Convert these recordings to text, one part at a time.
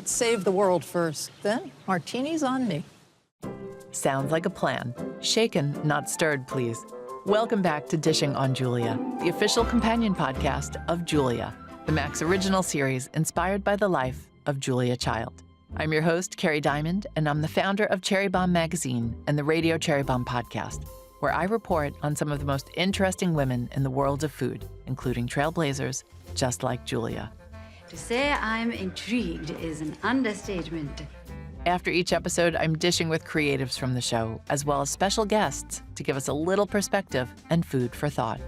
Let's save the world first, then martinis on me. Sounds like a plan. Shaken, not stirred, please. Welcome back to Dishing on Julia, the official companion podcast of Julia, the Max original series inspired by the life of Julia Child. I'm your host, Kerry Diamond, and I'm the founder of Cherry Bombe magazine and the Radio Cherry Bombe podcast, where I report on some of the most interesting women in the world of food, including trailblazers just like Julia. To say I'm intrigued is an understatement. After each episode, I'm dishing with creatives from the show, as well as special guests to give us a little perspective and food for thought.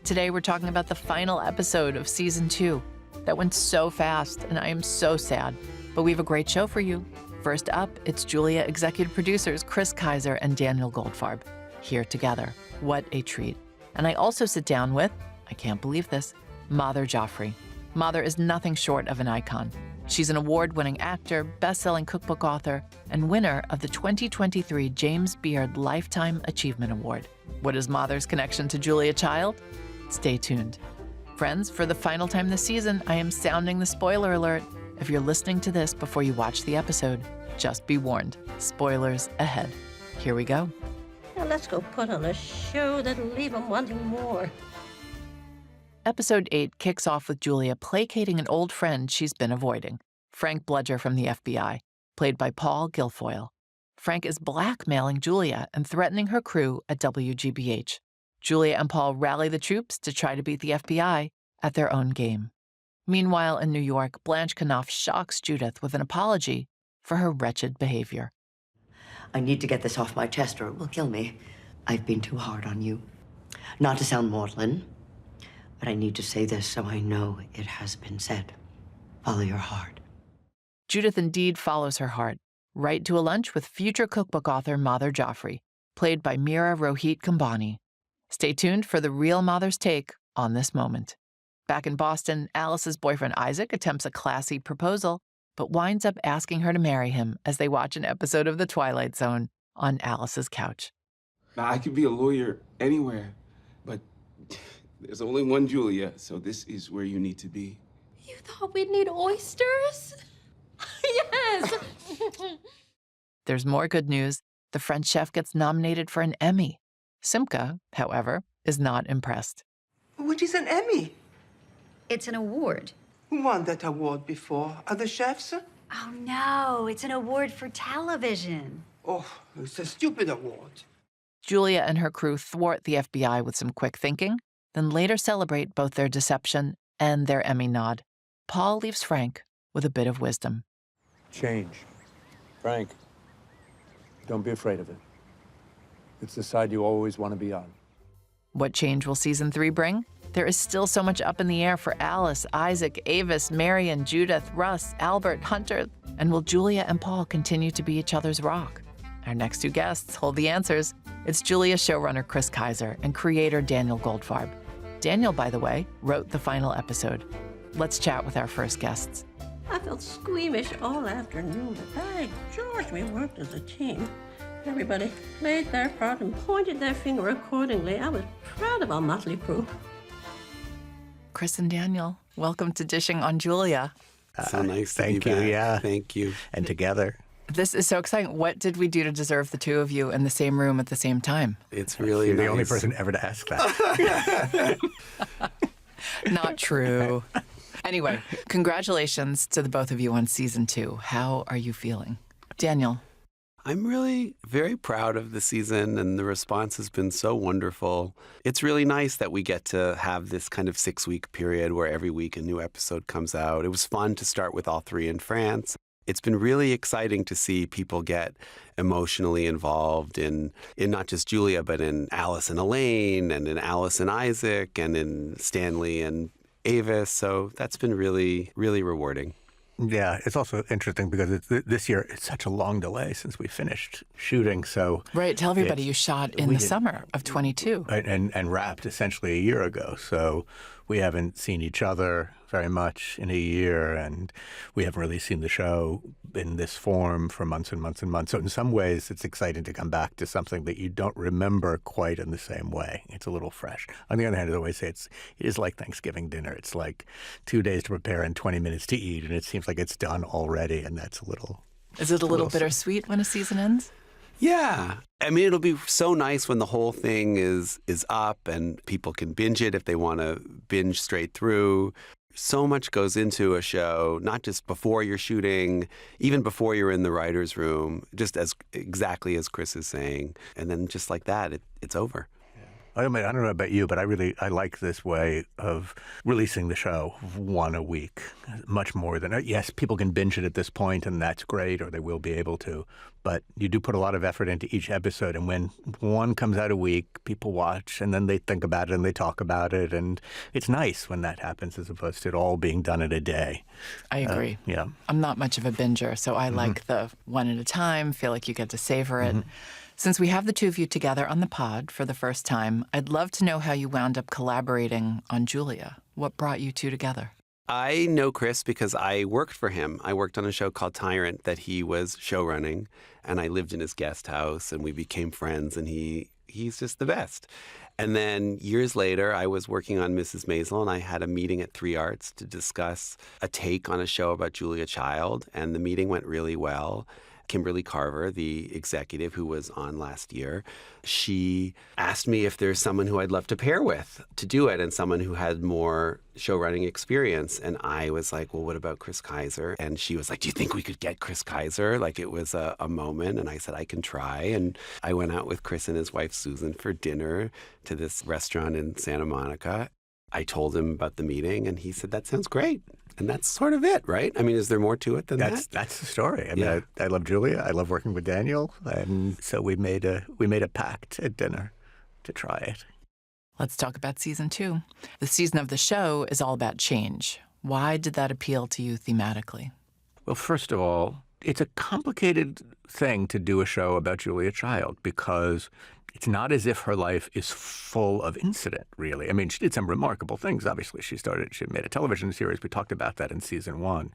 Today, we're talking about the final episode of Season 2. That went so fast, and I am so sad. But we have a great show for you. First up, it's Julia executive producers Chris Kaiser and Daniel Goldfarb, here together. What a treat. And I also sit down with, I can't believe this, Madhur Jaffrey. Madhur is nothing short of an icon. She's an award-winning actor, best-selling cookbook author, and winner of the 2023 James Beard Lifetime Achievement Award. What is Madhur's connection to Julia Child? Stay tuned. Friends, for the final time this season, I am sounding the spoiler alert. If you're listening to this before you watch the episode, just be warned. Spoilers ahead. Here we go. Now let's go put on a show that'll leave them wanting more. Episode 8 kicks off with Julia placating an old friend she's been avoiding, Frank Bludger from the FBI, played by Paul Guilfoyle. Frank is blackmailing Julia and threatening her crew at WGBH. Julia and Paul rally the troops to try to beat the FBI at their own game. Meanwhile, in New York, Blanche Knopf shocks Judith with an apology for her wretched behavior. I need to get this off my chest or it will kill me. I've been too hard on you. Not to sound maudlin, but I need to say this so I know it has been said. Follow your heart. Judith indeed follows her heart, right to a lunch with future cookbook author Madhur Jaffrey, played by Meera Rohit Kambani. Stay tuned for the real Madhur's take on this moment. Back in Boston, Alice's boyfriend Isaac attempts a classy proposal, but winds up asking her to marry him as they watch an episode of The Twilight Zone on Alice's couch. Now, I could be a lawyer anywhere, but there's only one Julia, so this is where you need to be. You thought we'd need oysters? Yes! There's more good news. The French chef gets nominated for an Emmy. Simca, however, is not impressed. What is an Emmy? It's an award. Who won that award before? Other chefs? Oh no, it's an award for television. Oh, it's a stupid award. Julia and her crew thwart the FBI with some quick thinking, then later celebrate both their deception and their Emmy nod. Paul leaves Frank with a bit of wisdom. Change. Frank, don't be afraid of it. It's the side you always want to be on. What change will Season 3 bring? There is still so much up in the air for Alice, Isaac, Avis, Marion, Judith, Russ, Albert, Hunter, and will Julia and Paul continue to be each other's rock? Our next two guests hold the answers. It's Julia showrunner Chris Kaiser and creator Daniel Goldfarb. Daniel, by the way, wrote the final episode. Let's chat with our first guests. I felt squeamish all afternoon, but by George, we worked as a team. Everybody played their part and pointed their finger accordingly. I was proud of our motley crew. Chris and Daniel, welcome to Dishing on Julia. So nice to Thank be you, back. yeah. Thank you. And together. This is so exciting. What did we do to deserve the two of you in the same room at the same time? It's really You're nice. the only person ever to ask that. Not true. Anyway, congratulations to the both of you on Season 2. How are you feeling? Daniel. I'm really very proud of the season, and the response has been so wonderful. It's really nice that we get to have this kind of 6-week period where every week a new episode comes out. It was fun to start with all three in France. It's been really exciting to see people get emotionally involved in not just Julia, but in Alice and Elaine, and in Alice and Isaac, and in Stanley and Avis. So that's been really, really rewarding. Yeah, it's also interesting because this year it's such a long delay since we finished shooting. So right, tell everybody you shot in the summer of 22. And wrapped essentially a year ago. So we haven't seen each other very much in a year, and we haven't really seen the show in this form for months and months and months. So in some ways, it's exciting to come back to something that you don't remember quite in the same way. It's a little fresh. On the other hand, I always say it is like Thanksgiving dinner. It's like 2 days to prepare and 20 minutes to eat, and it seems like it's done already, and that's a little... Is it a little bittersweet when a season ends? Yeah. I mean, it'll be so nice when the whole thing is up and people can binge it if they want to binge straight through. So much goes into a show, not just before you're shooting, even before you're in the writer's room, just as exactly as Chris is saying. And then just like that, it's over. I don't know about you, but I like this way of releasing the show one a week, much more than, yes, people can binge it at this point, and that's great, or they will be able to. But you do put a lot of effort into each episode, and when one comes out a week, people watch, and then they think about it, and they talk about it, and it's nice when that happens as opposed to it all being done in a day. I agree. Yeah. I'm not much of a binger, so I like the one at a time, feel like you get to savor it. Since we have the two of you together on the pod for the first time, I'd love to know how you wound up collaborating on Julia. What brought you two together? I know Chris because I worked for him. I worked on a show called Tyrant that he was showrunning, and I lived in his guest house, and we became friends, and he's just the best. And then years later, I was working on Mrs. Maisel, and I had a meeting at 3 Arts to discuss a take on a show about Julia Child, and the meeting went really well. Kimberly Carver, the executive who was on last year, she asked me if there's someone who I'd love to pair with to do it and someone who had more showrunning experience. And I was like, well, what about Chris Kaiser? And she was like, do you think we could get Chris Kaiser? Like it was a moment. And I said, I can try. And I went out with Chris and his wife, Susan, for dinner to this restaurant in Santa Monica. I told him about the meeting and he said, that sounds great. And that's sort of it, right? I mean, is there more to it than that? That's the story. I mean, Yeah. I love Julia. I love working with Daniel. And so we made a pact at dinner to try it. Let's talk about season 2. The season of the show is all about change. Why did that appeal to you thematically? Well, first of all, it's a complicated thing to do a show about Julia Child because it's not as if her life is full of incident, really. I mean, she did some remarkable things, obviously. She made a television series. We talked about that in season 1.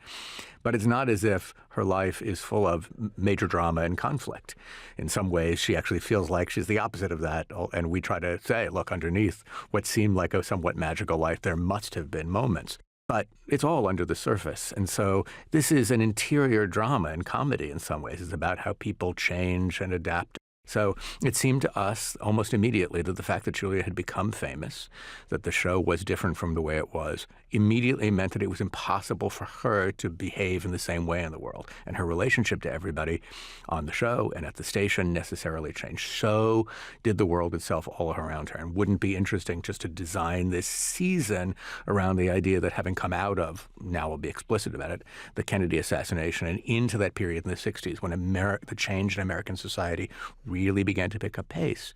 But it's not as if her life is full of major drama and conflict. In some ways, she actually feels like she's the opposite of that. And we try to say, look, underneath what seemed like a somewhat magical life, there must have been moments. But it's all under the surface. And so this is an interior drama and comedy in some ways. It's about how people change and adapt. So it seemed to us almost immediately that the fact that Julia had become famous, that the show was different from the way it was, immediately meant that it was impossible for her to behave in the same way in the world. And her relationship to everybody on the show and at the station necessarily changed. So did the world itself all around her. And wouldn't it be interesting just to design this season around the idea that having come out of, now we'll be explicit about it, the Kennedy assassination and into that period in the 60s when the change in American society really began to pick up pace.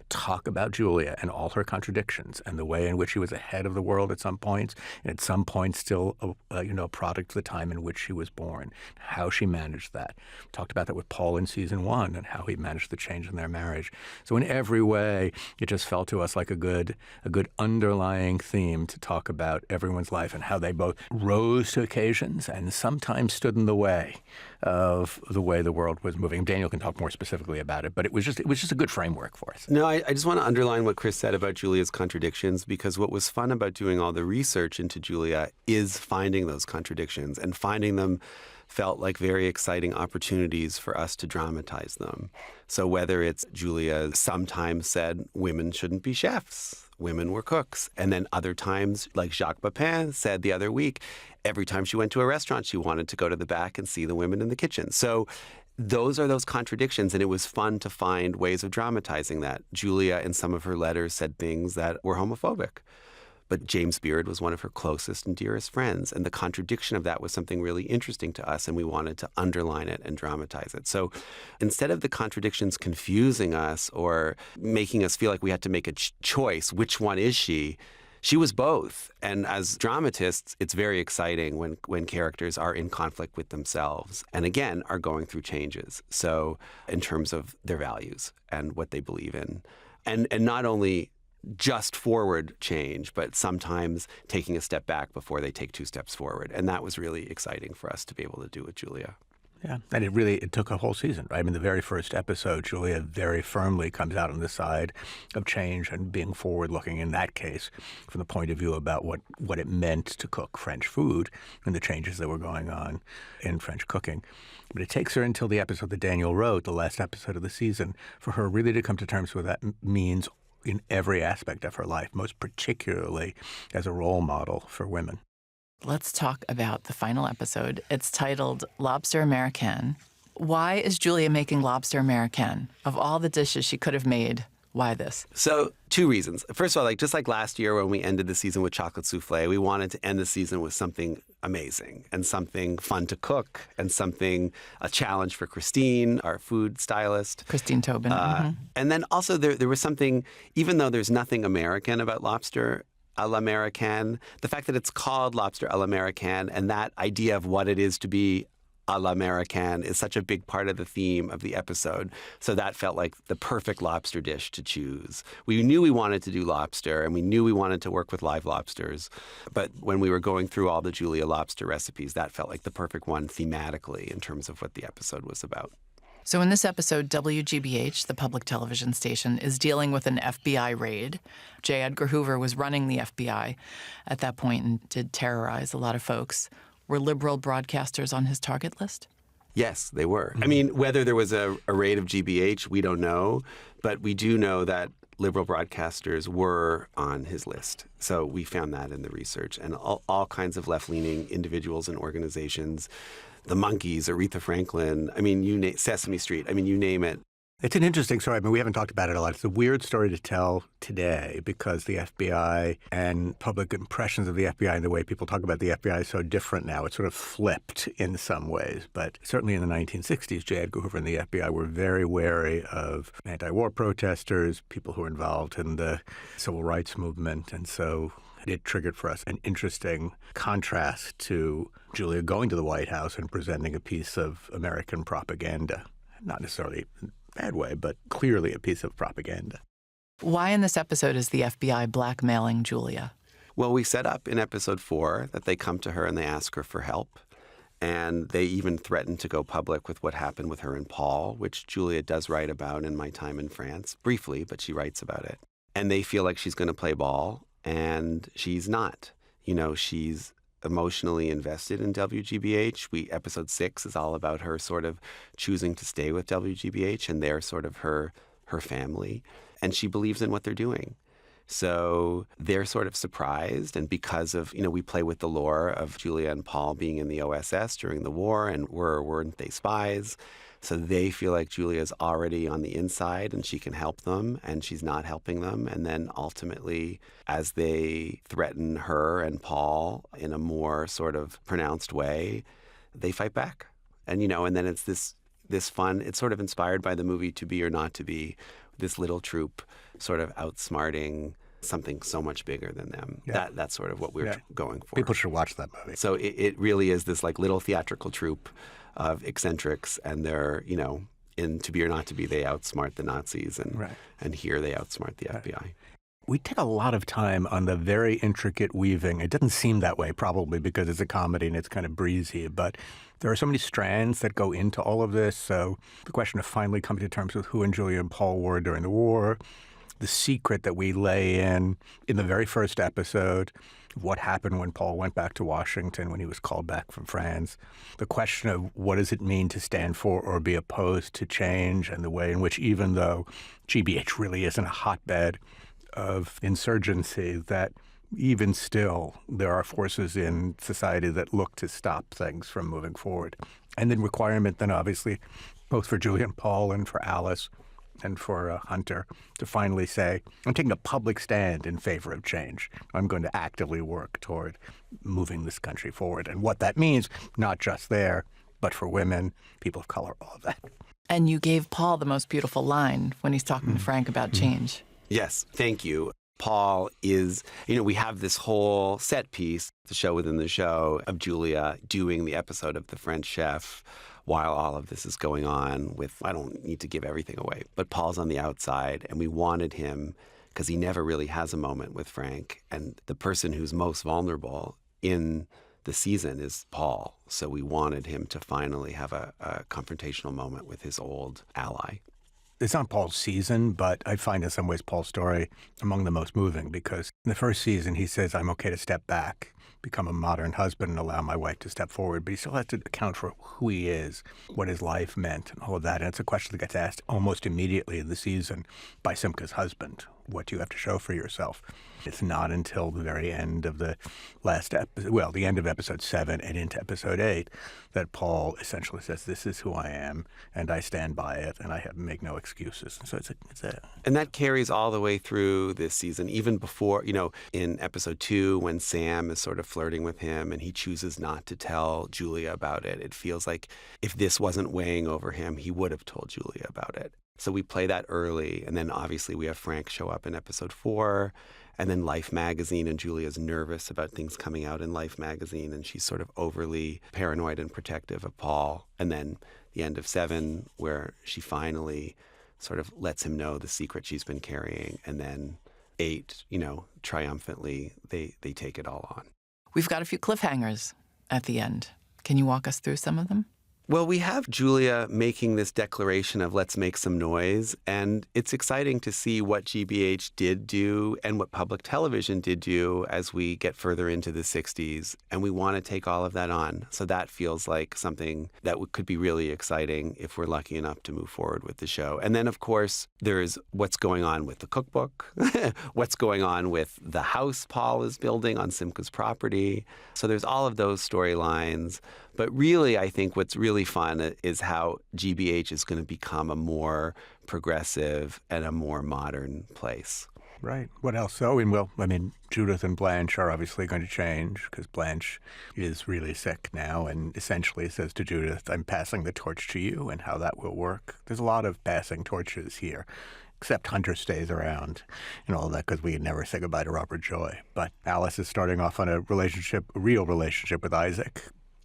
Talk about Julia and all her contradictions and the way in which she was ahead of the world at some points, and at some points still a product of the time in which she was born, how she managed that. Talked about that with Paul in season 1 and how he managed the change in their marriage. So in every way, it just felt to us like a good underlying theme to talk about everyone's life and how they both rose to occasions and sometimes stood in the way of the way the world was moving. Daniel can talk more specifically about it, but it was just a good framework for us. No, I just want to underline what Chris said about Julia's contradictions, because what was fun about doing all the research into Julia is finding those contradictions, and finding them felt like very exciting opportunities for us to dramatize them. So whether it's Julia sometimes said women shouldn't be chefs, women were cooks, and then other times, like Jacques Pepin said the other week, every time she went to a restaurant, she wanted to go to the back and see the women in the kitchen. So those are those contradictions, and it was fun to find ways of dramatizing that. Julia, in some of her letters, said things that were homophobic. But James Beard was one of her closest and dearest friends, and the contradiction of that was something really interesting to us, and we wanted to underline it and dramatize it. So instead of the contradictions confusing us or making us feel like we had to make a choice, which one is she? She was both. And as dramatists, it's very exciting when characters are in conflict with themselves and, again, are going through changes. So in terms of their values and what they believe in. And not only just forward change, but sometimes taking a step back before they take 2 steps forward. And that was really exciting for us to be able to do with Julia. Yeah, and it took a whole season, right? I mean, the very first episode, Julia very firmly comes out on the side of change and being forward-looking in that case from the point of view about what it meant to cook French food and the changes that were going on in French cooking. But it takes her until the episode that Daniel wrote, the last episode of the season, for her really to come to terms with what that means in every aspect of her life, most particularly as a role model for women. Let's talk about the final episode. It's titled Lobster American. Why is Julia making Lobster American? Of all the dishes she could have made, why this? So, two reasons. First of all, just like last year when we ended the season with chocolate souffle, we wanted to end the season with something amazing and something fun to cook and a challenge for Christine, our food stylist. Christine Tobin. And then also there was something, even though there's nothing American about lobster à l'américaine, the fact that it's called lobster à l'américaine and that idea of what it is to be à l'américaine is such a big part of the theme of the episode. So that felt like the perfect lobster dish to choose. We knew we wanted to do lobster and we knew we wanted to work with live lobsters. But when we were going through all the Julia lobster recipes, that felt like the perfect one thematically in terms of what the episode was about. So in this episode, WGBH, the public television station, is dealing with an FBI raid. J. Edgar Hoover was running the FBI at that point and did terrorize a lot of folks. Were liberal broadcasters on his target list? Yes, they were. I mean, whether there was a raid of GBH, we don't know. But we do know that liberal broadcasters were on his list. So we found that in the research. And all kinds of left-leaning individuals and organizations, the Monkees, Aretha Franklin, Sesame Street, you name it. It's an interesting story. I mean, we haven't talked about it a lot. It's a weird story to tell today because the FBI and public impressions of the FBI and the way people talk about the FBI is so different now. It's sort of flipped in some ways. But certainly in the 1960s, J. Edgar Hoover and the FBI were very wary of anti-war protesters, people who were involved in the civil rights movement. And so it triggered for us an interesting contrast to Julia going to the White House and presenting a piece of American propaganda. Not necessarily in a bad way, but clearly a piece of propaganda. Why in this episode is the FBI blackmailing Julia? Well, we set up in episode 4 that they come to her and they ask her for help. And they even threaten to go public with what happened with her and Paul, which Julia does write about in My Time in France, briefly, but she writes about it. And they feel like she's going to play ball, and she's not. She's emotionally invested in WGBH. Episode 6 is all about her sort of choosing to stay with WGBH, and they're sort of her family. And she believes in what they're doing. So they're sort of surprised. And because of, we play with the lore of Julia and Paul being in the OSS during the war, and weren't they spies? So they feel like Julia's already on the inside and she can help them, and she's not helping them. And then ultimately, as they threaten her and Paul in a more sort of pronounced way, they fight back. And, and then it's this fun, it's sort of inspired by the movie To Be or Not to Be, this little troupe sort of outsmarting something so much bigger than them. Yeah. That's sort of what we're going for. People should watch that movie. So it really is this like little theatrical troupe of eccentrics, and they're, in To Be or Not to Be, they outsmart the Nazis, and here they outsmart the FBI. We take a lot of time on the very intricate weaving. It doesn't seem that way, probably because it's a comedy and it's kind of breezy, but there are so many strands that go into all of this. So the question of finally coming to terms with who and Julia and Paul were during the war, the secret that we lay in the very first episode, what happened when Paul went back to Washington when he was called back from France, the question of what does it mean to stand for or be opposed to change, and the way in which, even though GBH really isn't a hotbed of insurgency, that even still there are forces in society that look to stop things from moving forward. And then requirement then obviously both for Julia and Paul and for Alice and for Hunter to finally say, I'm taking a public stand in favor of change. I'm going to actively work toward moving this country forward. And what that means, not just there, but for women, people of color, all of that. And you gave Paul the most beautiful line when he's talking to Frank about change. Yes, thank you. Paul is, we have this whole set piece, the show within the show, of Julia doing the episode of The French Chef while all of this is going on with, I don't need to give everything away, but Paul's on the outside, and we wanted him, because he never really has a moment with Frank, and the person who's most vulnerable in the season is Paul. So we wanted him to finally have a confrontational moment with his old ally. It's not Paul's season, but I find in some ways Paul's story among the most moving because in the first season he says, I'm okay to step back, become a modern husband and allow my wife to step forward, but he still has to account for who he is, what his life meant and all of that. And it's a question that gets asked almost immediately in the season by Simca's husband. What do you have to show for yourself? It's not until the very end of the last episode, well, the end of episode 7 and into episode 8, that Paul essentially says, this is who I am, and I stand by it, and I make no excuses. And so And that carries all the way through this season, even before, in episode 2, when Sam is sort of flirting with him and he chooses not to tell Julia about it. It feels like if this wasn't weighing over him, he would have told Julia about it. So we play that early, and then obviously we have Frank show up in episode 4, and then Life magazine, and Julia's nervous about things coming out in Life magazine, and she's sort of overly paranoid and protective of Paul. And then the end of 7, where she finally sort of lets him know the secret she's been carrying, and then 8, triumphantly, they take it all on. We've got a few cliffhangers at the end. Can you walk us through some of them? Well, we have Julia making this declaration of let's make some noise, and it's exciting to see what GBH did do and what public television did do as we get further into the 60s, and we want to take all of that on. So that feels like something that could be really exciting if we're lucky enough to move forward with the show. And then, of course, there's what's going on with the cookbook, what's going on with the house Paul is building on Simca's property. So there's all of those storylines. But really, I think what's really fun is how GBH is going to become a more progressive and a more modern place. Right. What else? So, Judith and Blanche are obviously going to change because Blanche is really sick now and essentially says to Judith, I'm passing the torch to you, and how that will work. There's a lot of passing torches here. Except Hunter stays around and all that because we could never say goodbye to Robert Joy. But Alice is starting off on a real relationship with Isaac.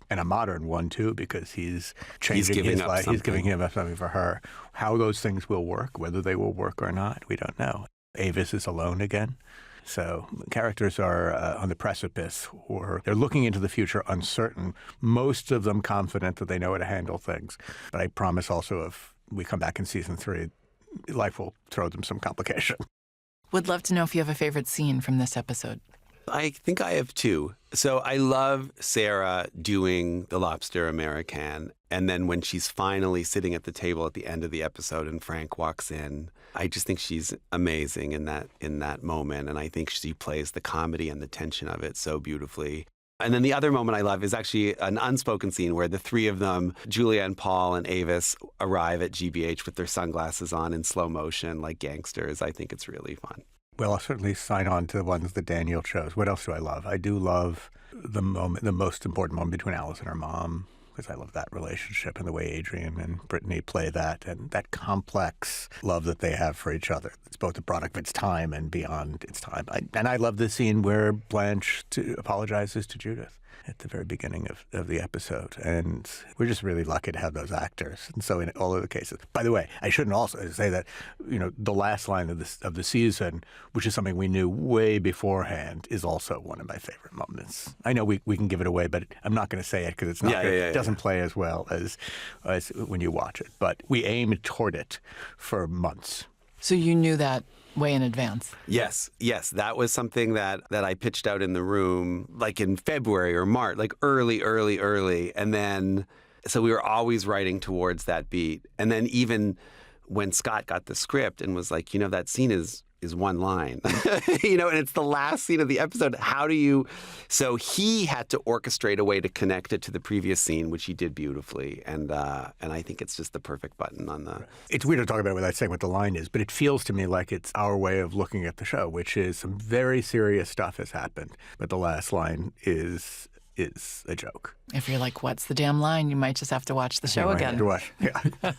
And a modern one, too, because he's changing his life. He's giving him up something for her. How those things will work, whether they will work or not, we don't know. Avis is alone again. So characters are on the precipice, or they're looking into the future uncertain, most of them confident that they know how to handle things. But I promise also if we come back in season 3, life will throw them some complication. Would love to know if you have a favorite scene from this episode. I think I have 2. So I love Sarah doing the Lobster American. And then when she's finally sitting at the table at the end of the episode and Frank walks in, I just think she's amazing in that moment. And I think she plays the comedy and the tension of it so beautifully. And then the other moment I love is actually an unspoken scene where the 3 of them, Julia and Paul and Avis, arrive at GBH with their sunglasses on in slow motion like gangsters. I think it's really fun. Well, I'll certainly sign on to the ones that Daniel chose. What else do I love? I do love the most important moment between Alice and her mom, because I love that relationship and the way Adrian and Brittany play that, and that complex love that they have for each other. It's both a product of its time and beyond its time. And I love the scene where Blanche apologizes to Judith at the very beginning of the episode. And we're just really lucky to have those actors. And so in all of the cases, by the way, I shouldn't also say that, the last line of the season, which is something we knew way beforehand, is also one of my favorite moments. I know we can give it away, but I'm not going to say it because it's not it doesn't play as well as when you watch it. But we aimed toward it for months. So you knew that way in advance? Yes. That was something that I pitched out in the room like in February or March, like early. And then, so we were always writing towards that beat. And then even when Scott got the script and was like, that scene is one line, and it's the last scene of the episode. So he had to orchestrate a way to connect it to the previous scene, which he did beautifully. And I think it's just the perfect button on the... It's weird to talk about without saying what the line is, but it feels to me like it's our way of looking at the show, which is some very serious stuff has happened. But the last line is a joke. If you're like, what's the damn line? You might just have to watch the show again. Yeah.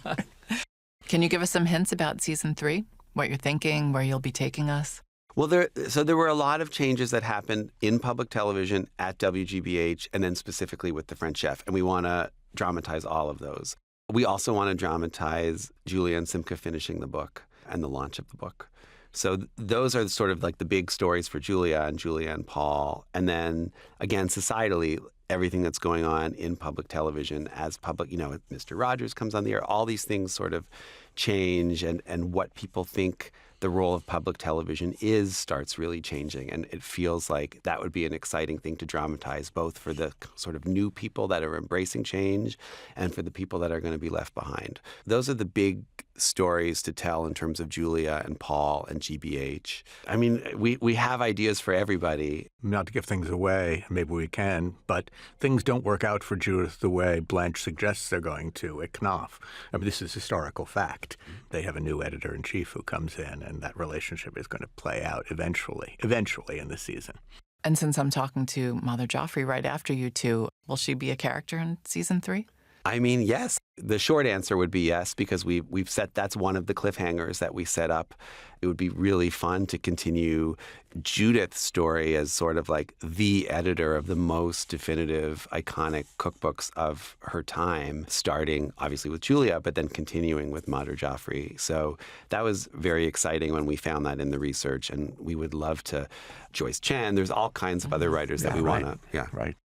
Can you give us some hints about season 3? What you're thinking, where you'll be taking us? Well, there were a lot of changes that happened in public television at WGBH and then specifically with the French Chef. And we want to dramatize all of those. We also want to dramatize Julia and Simca finishing the book and the launch of the book. So those are sort of like the big stories for Julia and Paul. And then again, societally, everything that's going on in public television as public, Mr. Rogers comes on the air, all these things sort of change, and what people think the role of public television starts really changing. And it feels like that would be an exciting thing to dramatize, both for the sort of new people that are embracing change and for the people that are going to be left behind. Those are the big stories to tell in terms of Julia and Paul and GBH. I mean, we have ideas for everybody. Not to give things away, maybe we can, but things don't work out for Judith the way Blanche suggests they're going to at Knopf. I mean, this is historical fact. They have a new editor-in-chief who comes in, and that relationship is going to play out eventually in the season. And since I'm talking to Madhur Jaffrey right after you two, will she be a character in season 3? I mean, yes. The short answer would be yes, because we've set, that's one of the cliffhangers that we set up. It would be really fun to continue Judith's story as sort of like the editor of the most definitive, iconic cookbooks of her time, starting obviously with Julia, but then continuing with Madhur Jaffrey. So that was very exciting when we found that in the research, and we would love to. Joyce Chen, there's all kinds of other writers that we want to. Yeah, right.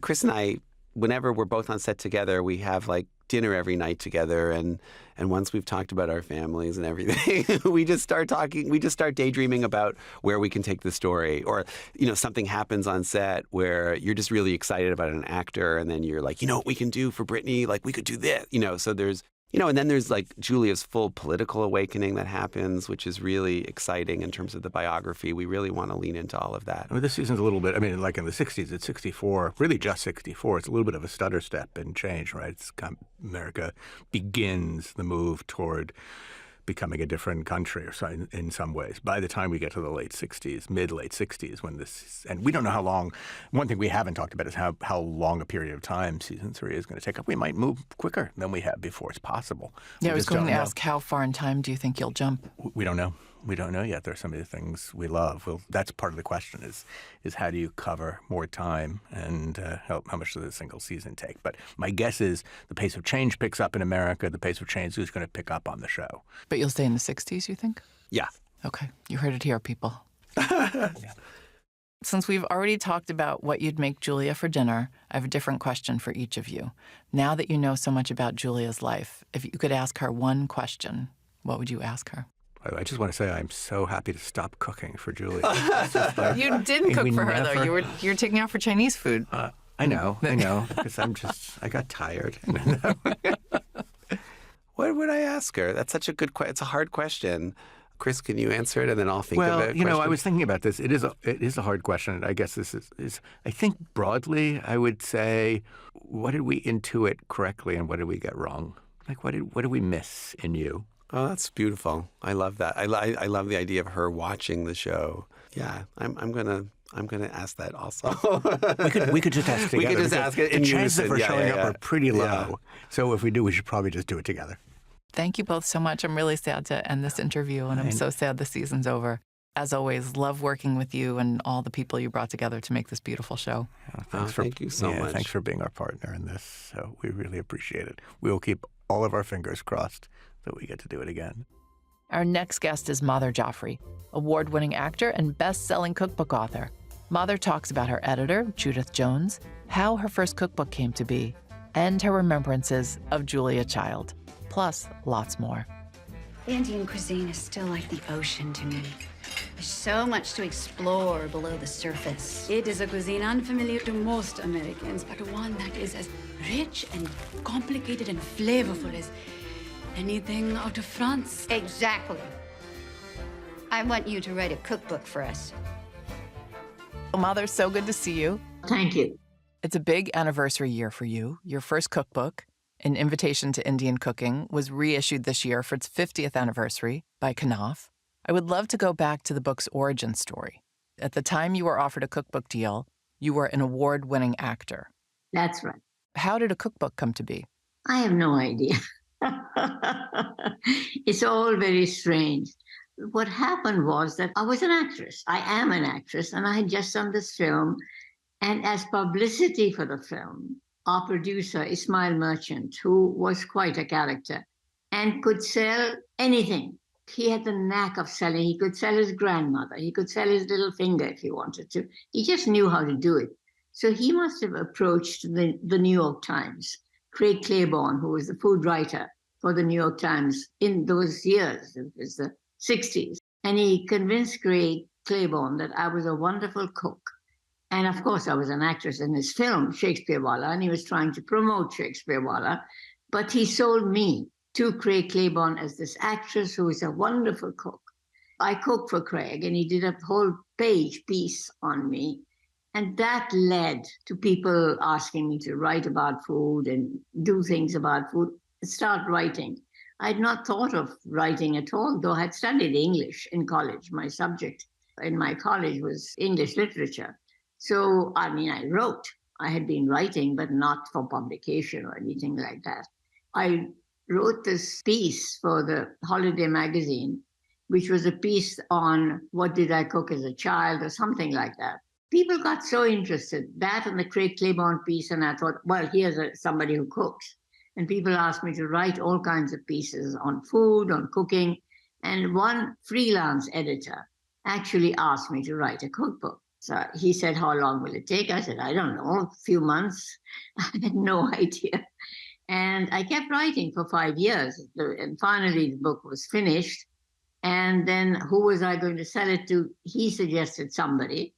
Chris and I, whenever we're both on set together, we have like dinner every night together, and once we've talked about our families and everything, we just start daydreaming about where we can take the story. Or, something happens on set where you're just really excited about an actor, and then you're like, what we can do for Brittany? Like, we could do this, so there's, and then there's like Julia's full political awakening that happens, which is really exciting in terms of the biography. We really want to lean into all of that. I mean, this season's a little bit, like in the 60s, it's 64, really just 64. It's a little bit of a stutter step in change, right? America begins the move toward becoming a different country, or so in some ways. By the time we get to the late 60s, mid-late 60s, when this, and we don't know how long, one thing we haven't talked about is how long a period of time season 3 is going to take up. We might move quicker than we have before. It's possible. Yeah, I was going to ask, how far in time do you think you'll jump? We don't know. We don't know yet. There's so many things we love. That's part of the question is how do you cover more time, and how much does a single season take? But my guess is the pace of change picks up in America. The pace of change is going to pick up on the show. But you'll stay in the 60s, you think? Yeah. Okay. You heard it here, people. Since we've already talked about what you'd make Julia for dinner, I have a different question for each of you. Now that you know so much about Julia's life, if you could ask her one question, what would you ask her? I just want to say I'm so happy to stop cooking for Julia. You didn't cook for her, though. You were taking out for Chinese food. I know, because I got tired. What would I ask her? That's such a good question. It's a hard question. Chris, can you answer it, and then I'll think of it? Well, I was thinking about this. It is a hard question, and I guess this is I think broadly, I would say, what did we intuit correctly, and what did we get wrong? Like, what did we miss in you? Oh, that's beautiful. I love that. I love the idea of her watching the show. Yeah, I'm gonna ask that also. we could just ask together. We could just ask it in the chances of her showing up are pretty low. Yeah. So if we do, we should probably just do it together. Thank you both so much. I'm really sad to end this interview, and I'm so sad the season's over. As always, love working with you and all the people you brought together to make this beautiful show. Thank you so much. Thanks for being our partner in this. So we really appreciate it. We will keep all of our fingers crossed that we get to do it again. Our next guest is Madhur Jaffrey, award-winning actor and best-selling cookbook author. Madhur talks about her editor, Judith Jones, how her first cookbook came to be, and her remembrances of Julia Child, plus lots more. Indian cuisine is still like the ocean to me. There's so much to explore below the surface. It is a cuisine unfamiliar to most Americans, but one that is as rich and complicated and flavorful as anything out of France. Exactly. I want you to write a cookbook for us. Madhur, so good to see you. Thank you. It's a big anniversary year for you. Your first cookbook, An Invitation to Indian Cooking, was reissued this year for its 50th anniversary by Knopf. I would love to go back to the book's origin story. At the time you were offered a cookbook deal, you were an award-winning actor. That's right. How did a cookbook come to be? I have no idea. It's all very strange. What happened was that I was an actress. I am an actress, and I had just done this film. And as publicity for the film, our producer, Ismail Merchant, who was quite a character and could sell anything, He had the knack of selling. He could sell his grandmother. He could sell his little finger if he wanted to. He just knew how to do it. So he must have approached the New York Times. Craig Claiborne, who was the food writer for the New York Times in those years, it was the 60s. And he convinced Craig Claiborne that I was a wonderful cook. And of course, I was an actress in his film, Shakespeare Walla, and he was trying to promote Shakespeare Walla. But he sold me to Craig Claiborne as this actress who is a wonderful cook. I cooked for Craig, and he did a whole piece on me. And that led to people asking me to write about food and do things about food, start writing. I'd not thought of writing at all, though I had studied English in college. My subject in my college was English literature. So, I mean, I wrote. I had been writing, but not for publication or anything like that. I wrote this piece for the Holiday magazine, which was a piece on what did I cook as a child or something like that. People got so interested, that and the Craig Claiborne piece, and I thought, well, here's somebody who cooks. And people asked me to write all kinds of pieces on food, on cooking. And one freelance editor actually asked me to write a cookbook. So he said, how long will it take? I said, I don't know, a few months. I had no idea. And I kept writing for 5 years. And finally, the book was finished. And then who was I going to sell it to? He suggested somebody.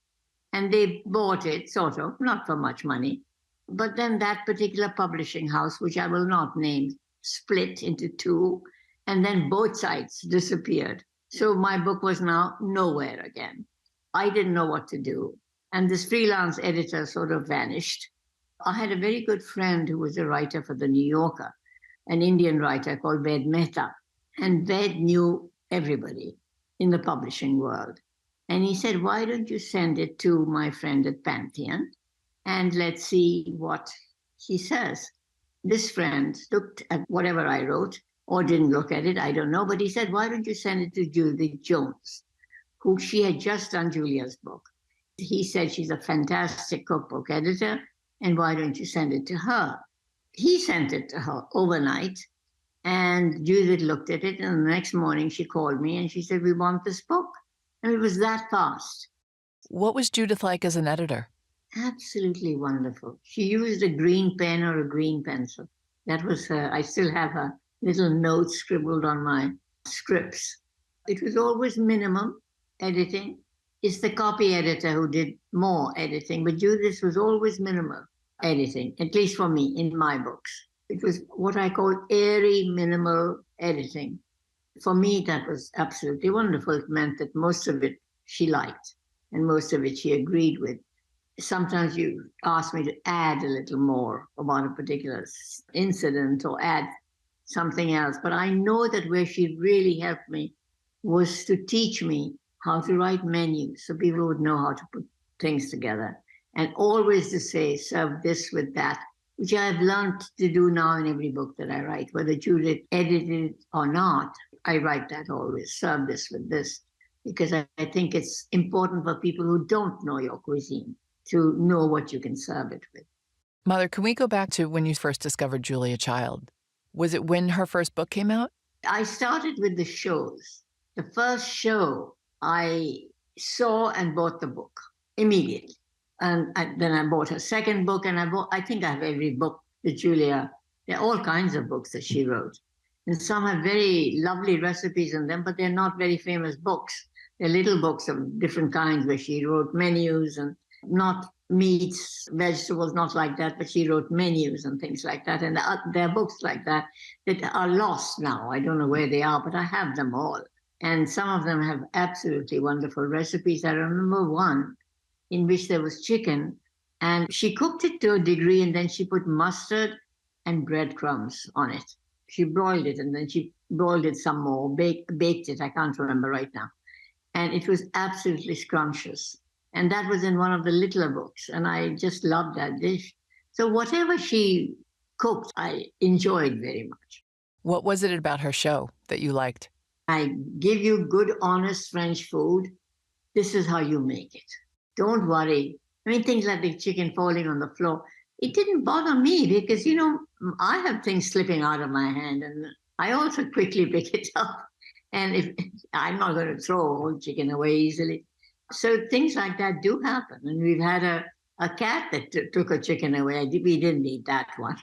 And they bought it, sort of, not for much money. But then that particular publishing house, which I will not name, split into two. And then both sides disappeared. So my book was now nowhere again. I didn't know what to do. And this freelance editor sort of vanished. I had a very good friend who was a writer for The New Yorker, an Indian writer called Ved Mehta. And Ved knew everybody in the publishing world. And he said, why don't you send it to my friend at Pantheon and let's see what he says. This friend looked at whatever I wrote or didn't look at it, I don't know. But he said, why don't you send it to Judith Jones, who she had just done Julia's book. He said she's a fantastic cookbook editor, and why don't you send it to her? He sent it to her overnight, and Judith looked at it, and the next morning she called me and she said, we want this book. And it was that fast. What was Judith like as an editor? Absolutely wonderful. She used a green pen or a green pencil. That was her. I still have her little notes scribbled on my scripts. It was always minimum editing. It's the copy editor who did more editing, but Judith was always minimal editing, at least for me, in my books. It was what I call airy, minimal editing. For me, that was absolutely wonderful. It meant that most of it she liked, and most of it she agreed with. Sometimes you ask me to add a little more about a particular incident or add something else, but I know that where she really helped me was to teach me how to write menus so people would know how to put things together. And always to say, serve this with that, which I've learned to do now in every book that I write, whether Judith edited it or not. I write that always, serve this with this, because I think it's important for people who don't know your cuisine to know what you can serve it with. Mother, can we go back to when you first discovered Julia Child? Was it when her first book came out? I started with the shows. The first show, I saw and bought the book immediately. And then I bought her second book, and I think I have every book that Julia, there are all kinds of books that she wrote. And some have very lovely recipes in them, but they're not very famous books. They're little books of different kinds where she wrote menus and not meats, vegetables, not like that, but she wrote menus and things like that. And there are books like that that are lost now. I don't know where they are, but I have them all. And some of them have absolutely wonderful recipes. I remember one in which there was chicken, and she cooked it to a degree, and then she put mustard and breadcrumbs on it. She broiled it, and then she broiled it some more, baked it, I can't remember right now. And it was absolutely scrumptious. And that was in one of the littler books, and I just loved that dish. So whatever she cooked, I enjoyed very much. What was it about her show that you liked? I give you good, honest French food. This is how you make it. Don't worry. I mean, things like the chicken falling on the floor, it didn't bother me because, I have things slipping out of my hand, and I also quickly pick it up. And if I'm not going to throw a whole chicken away easily. So things like that do happen. And we've had a cat that took a chicken away. We didn't eat that one.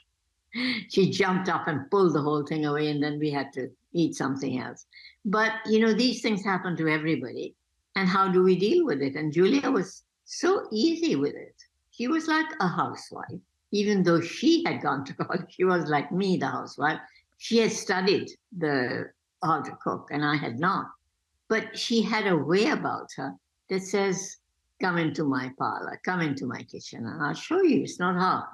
She jumped up and pulled the whole thing away, and then we had to eat something else. But, these things happen to everybody. And how do we deal with it? And Julia was so easy with it. She was like a housewife. Even though she had gone to college, she was like me, the housewife. She had studied how to cook, and I had not. But she had a way about her that says, come into my parlor, come into my kitchen, and I'll show you. It's not hard.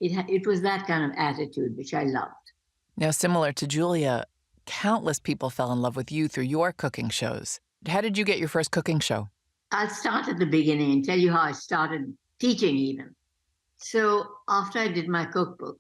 It was that kind of attitude, which I loved. Now, similar to Julia, countless people fell in love with you through your cooking shows. How did you get your first cooking show? I'll start at the beginning and tell you how I started teaching even. So after I did my cookbook,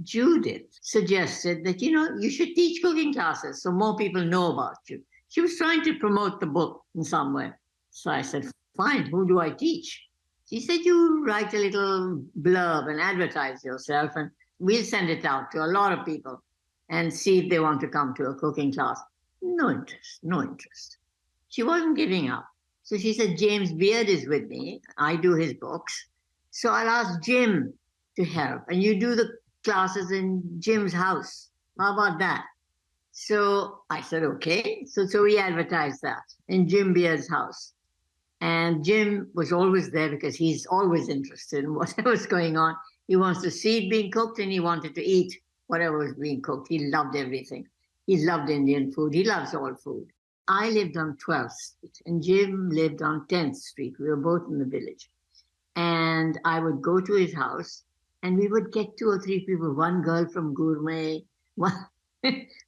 Judith suggested that, you should teach cooking classes so more people know about you. She was trying to promote the book in some way. So I said, fine, who do I teach? She said, you write a little blurb and advertise yourself, and we'll send it out to a lot of people and see if they want to come to a cooking class. No interest. She wasn't giving up. So she said, James Beard is with me. I do his books. So I'll ask Jim to help. And you do the classes in Jim's house. How about that? So I said, okay. So we advertised that in Jim Beard's house. And Jim was always there because he's always interested in whatever's going on. He wants to see it being cooked, and he wanted to eat whatever was being cooked. He loved everything. He loved Indian food. He loves all food. I lived on 12th Street, and Jim lived on 10th Street. We were both in the village. And I would go to his house, and we would get 2 or 3 people, one girl from Gourmet, one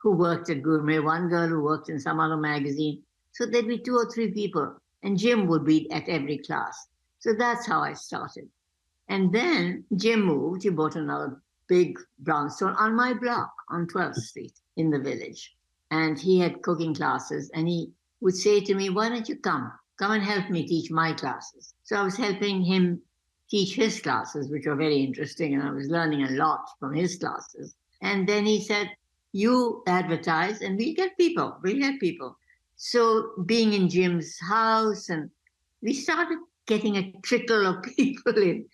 who worked at Gourmet, one girl who worked in some other magazine. So there'd be 2 or 3 people. And Jim would be at every class. So that's how I started. And then Jim moved. He bought another big brownstone on my block on 12th Street in the village. And he had cooking classes. And he would say to me, why don't you come? Come and help me teach my classes. So I was helping him teach his classes, which were very interesting. And I was learning a lot from his classes. And then he said, you advertise and we'll get people. So being in Jim's house, and we started getting a trickle of people in.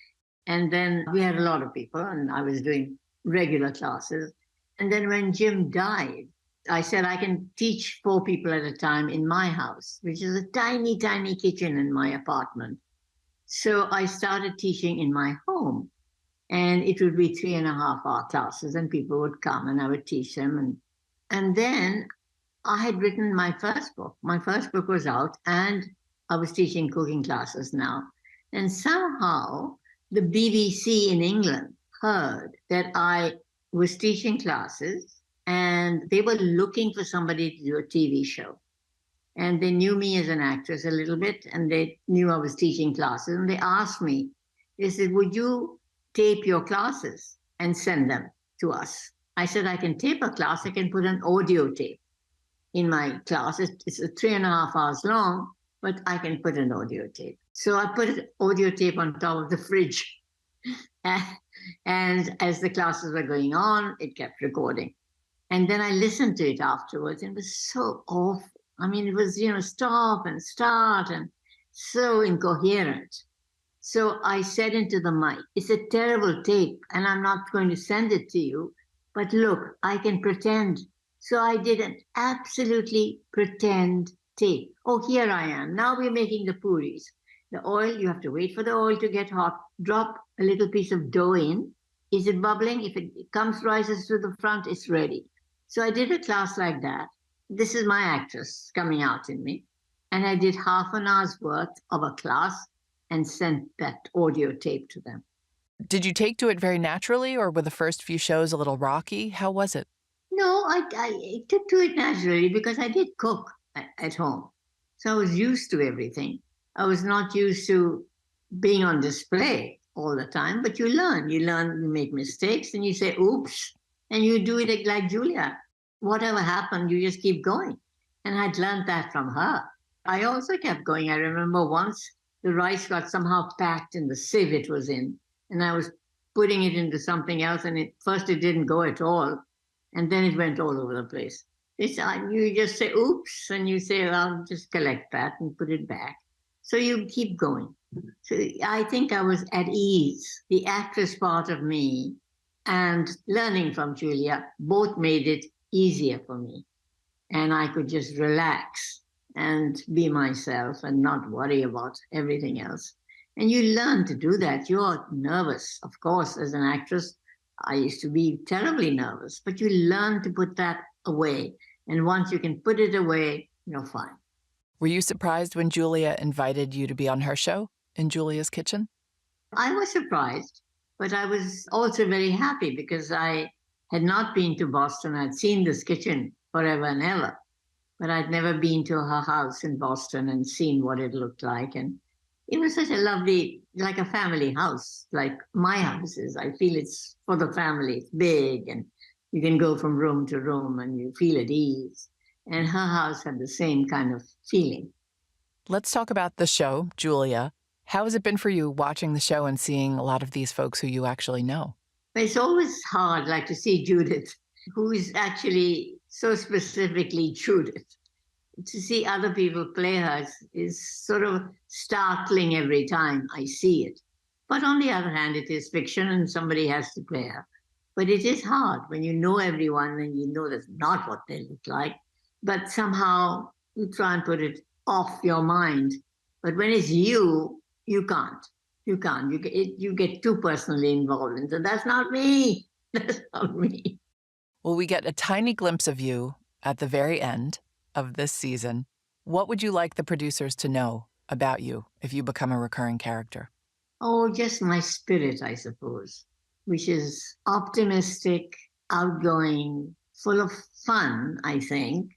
And then we had a lot of people, and I was doing regular classes. And then when Jim died, I said I can teach 4 people at a time in my house, which is a tiny, tiny kitchen in my apartment. So I started teaching in my home. And it would be 3.5-hour classes, and people would come, and I would teach them. And then I had written my first book. My first book was out, and I was teaching cooking classes now. And somehow the BBC in England heard that I was teaching classes, and they were looking for somebody to do a TV show. And they knew me as an actress a little bit, and they knew I was teaching classes. And they asked me, they said, would you tape your classes and send them to us? I said, I can tape a class. I can put an audio tape in my class. It's 3.5 hours long, but I can put an audio tape. So I put an audio tape on top of the fridge. And as the classes were going on, it kept recording. And then I listened to it afterwards, and it was so awful. I mean, it was, stop and start and so incoherent. So I said into the mic, it's a terrible tape, and I'm not going to send it to you, but look, I can pretend. So I did an absolutely pretend tape. Oh, here I am. Now we're making the puris. The oil, you have to wait for the oil to get hot. Drop a little piece of dough in. Is it bubbling? If it rises to the front, it's ready. So I did a class like that. This is my actress coming out in me. And I did half an hour's worth of a class and sent that audio tape to them. Did you take to it very naturally, or were the first few shows a little rocky? How was it? No, I took to it naturally because I did cook at home. So I was used to everything. I was not used to being on display all the time, but you learn, you make mistakes, and you say, oops, and you do it like Julia. Whatever happened, you just keep going. And I'd learned that from her. I also kept going. I remember once the rice got somehow packed in the sieve it was in, and I was putting it into something else, and first it didn't go at all, and then it went all over the place. You just say, oops, and you say, I'll just collect that and put it back. So you keep going. So I think I was at ease. The actress part of me and learning from Julia both made it easier for me. And I could just relax and be myself and not worry about everything else. And you learn to do that. You're nervous, of course, as an actress. I used to be terribly nervous, but you learn to put that away. And once you can put it away, you're fine. Were you surprised when Julia invited you to be on her show, In Julia's Kitchen? I was surprised, but I was also very happy because I had not been to Boston. I'd seen this kitchen forever and ever, but I'd never been to her house in Boston and seen what it looked like. And it was such a lovely, like a family house, like my house is. I feel it's for the family. It's big and you can go from room to room and you feel at ease. And her house had the same kind of feeling. Let's talk about the show, Julia. How has it been for you watching the show and seeing a lot of these folks who you actually know? It's always hard, like to see Judith, who is actually so specifically Judith. To see other people play her is sort of startling every time I see it. But on the other hand, it is fiction and somebody has to play her. But it is hard when you know everyone and you know that's not what they look like. But somehow you try and put it off your mind. But when it's you, you can't. You can't. You get too personally involved. And so that's not me. That's not me. Well, we get a tiny glimpse of you at the very end of this season. What would you like the producers to know about you if you become a recurring character? Oh, just my spirit, I suppose, which is optimistic, outgoing, full of fun, I think.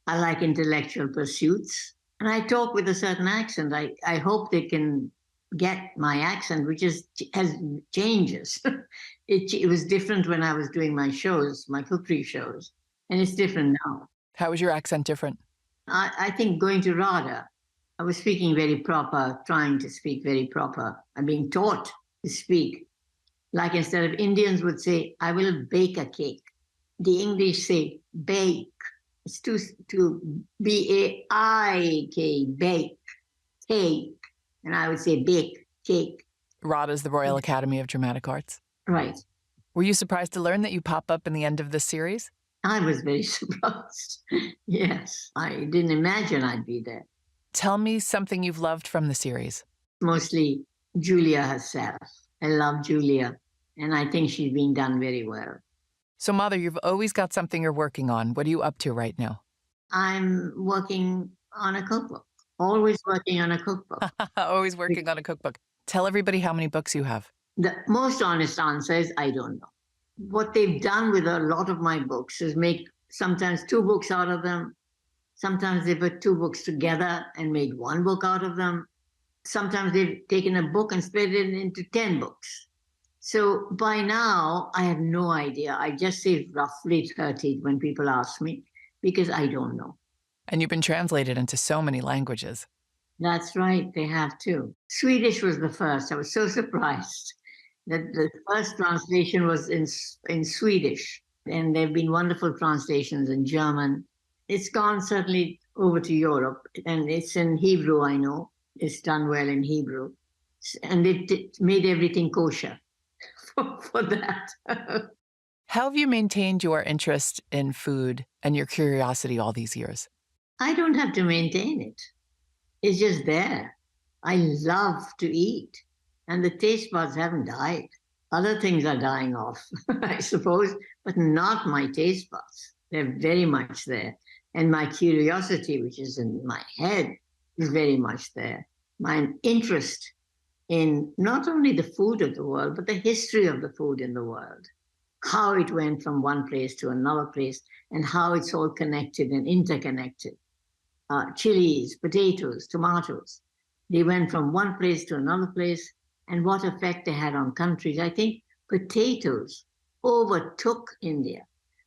I like intellectual pursuits. And I talk with a certain accent. I hope they can get my accent, which has changes. It was different when I was doing my shows, my cookery shows, and it's different now. How is your accent different? I think going to RADA, I was speaking very proper, trying to speak very proper. I'm being taught to speak. Like instead of Indians would say, I will bake a cake. The English say bake. It's to B-A-I-K, bake, cake. And I would say bake, cake. RADA is the Royal Academy of Dramatic Arts. Right. Were you surprised to learn that you pop up in the end of this series? I was very surprised. Yes, I didn't imagine I'd be there. Tell me something you've loved from the series. Mostly Julia herself. I love Julia, and I think she's being done very well. So, Madhur, you've always got something you're working on. What are you up to right now? I'm working on a cookbook. Always working on a cookbook. Always working on a cookbook. Tell everybody how many books you have. The most honest answer is I don't know. What they've done with a lot of my books is make sometimes 2 books out of them. Sometimes they put 2 books together and made 1 book out of them. Sometimes they've taken a book and split it into 10 books. So by now, I have no idea. I just say roughly 30 when people ask me, because I don't know. And you've been translated into so many languages. That's right, they have too. Swedish was the first. I was so surprised that the first translation was in Swedish. And there have been wonderful translations in German. It's gone certainly over to Europe, and it's in Hebrew, I know. It's done well in Hebrew. And they've made everything kosher for that. How have you maintained your interest in food and your curiosity all these years? I don't have to maintain it. It's just there. I love to eat, and the taste buds haven't died. Other things are dying off, I suppose, but not my taste buds. They're very much there. And my curiosity, which is in my head, is very much there. My interest in not only the food of the world, but the history of the food in the world, how it went from one place to another place, and how it's all connected and interconnected. Chilies, potatoes, tomatoes, they went from one place to another place, and what effect they had on countries. I think potatoes overtook India.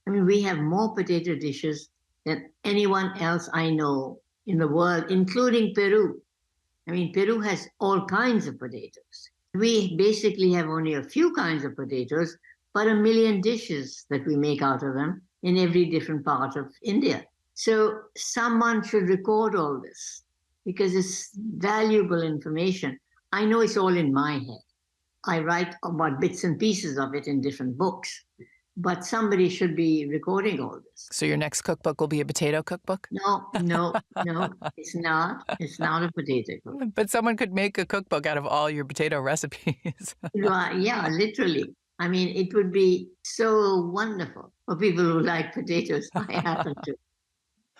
I mean, we have more potato dishes than anyone else I know in the world, including Peru. I mean, Peru has all kinds of potatoes. We basically have only a few kinds of potatoes, but 1 million dishes that we make out of them in every different part of India. So someone should record all this because it's valuable information. I know it's all in my head. I write about bits and pieces of it in different books, but somebody should be recording all this. So your next cookbook will be a potato cookbook? No, it's not. It's not a potato cookbook. But someone could make a cookbook out of all your potato recipes. Yeah, literally. I mean, it would be so wonderful for people who like potatoes. I happen to.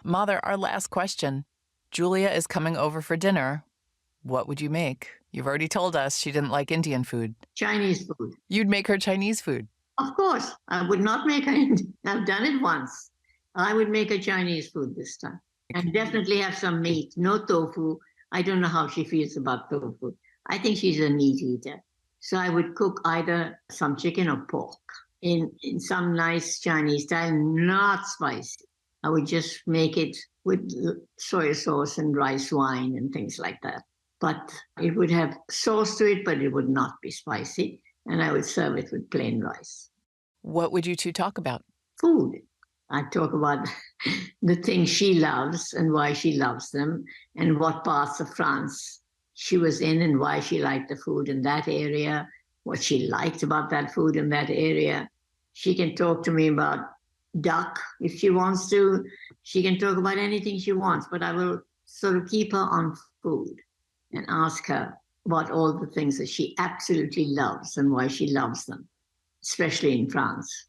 Madhur, our last question. Julia is coming over for dinner. What would you make? You've already told us she didn't like Indian food. Chinese food. You'd make her Chinese food. Of course. I would not make her Indian. I've done it once. I would make her Chinese food this time. And definitely have some meat. No tofu. I don't know how she feels about tofu. I think she's a meat eater. So I would cook either some chicken or pork in some nice Chinese style, not spicy. I would just make it with soy sauce and rice wine and things like that. But it would have sauce to it, but it would not be spicy. And I would serve it with plain rice. What would you two talk about? Food. I'd talk about the things she loves and why she loves them and what parts of France she was in and why she liked the food in that area, what she liked about that food in that area. She can talk to me about duck if she wants to. She can talk about anything she wants, but I will sort of keep her on food and ask her about all the things that she absolutely loves and why she loves them, especially in France.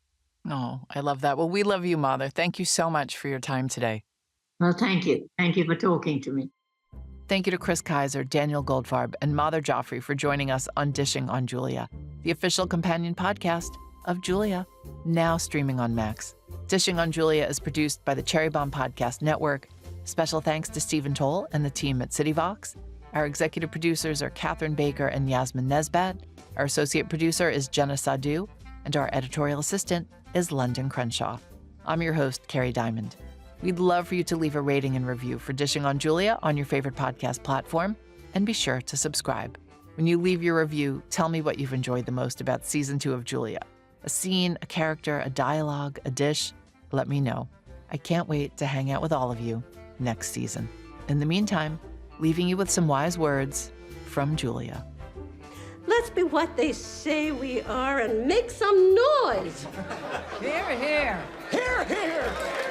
Oh, I love that. Well, we love you, Madhur. Thank you so much for your time today. Well, thank you. Thank you for talking to me. Thank you to Chris Kaiser, Daniel Goldfarb, and Madhur Jaffrey for joining us on Dishing on Julia, the official companion podcast of Julia, now streaming on Max. Dishing on Julia is produced by the Cherry Bomb Podcast Network. Special thanks to Stephen Toll and the team at CityVox. Our executive producers are Catherine Baker and Yasmin Nesbat. Our associate producer is Jenna Sadu, and our editorial assistant is London Crenshaw. I'm your host, Kerry Diamond. We'd love for you to leave a rating and review for Dishing on Julia on your favorite podcast platform, and be sure to subscribe. When you leave your review, tell me what you've enjoyed the most about Season 2 of Julia. A scene, a character, a dialogue, a dish. Let me know. I can't wait to hang out with all of you next season. In the meantime, leaving you with some wise words from Julia. Let's be what they say we are and make some noise. Hear, hear. Here, here!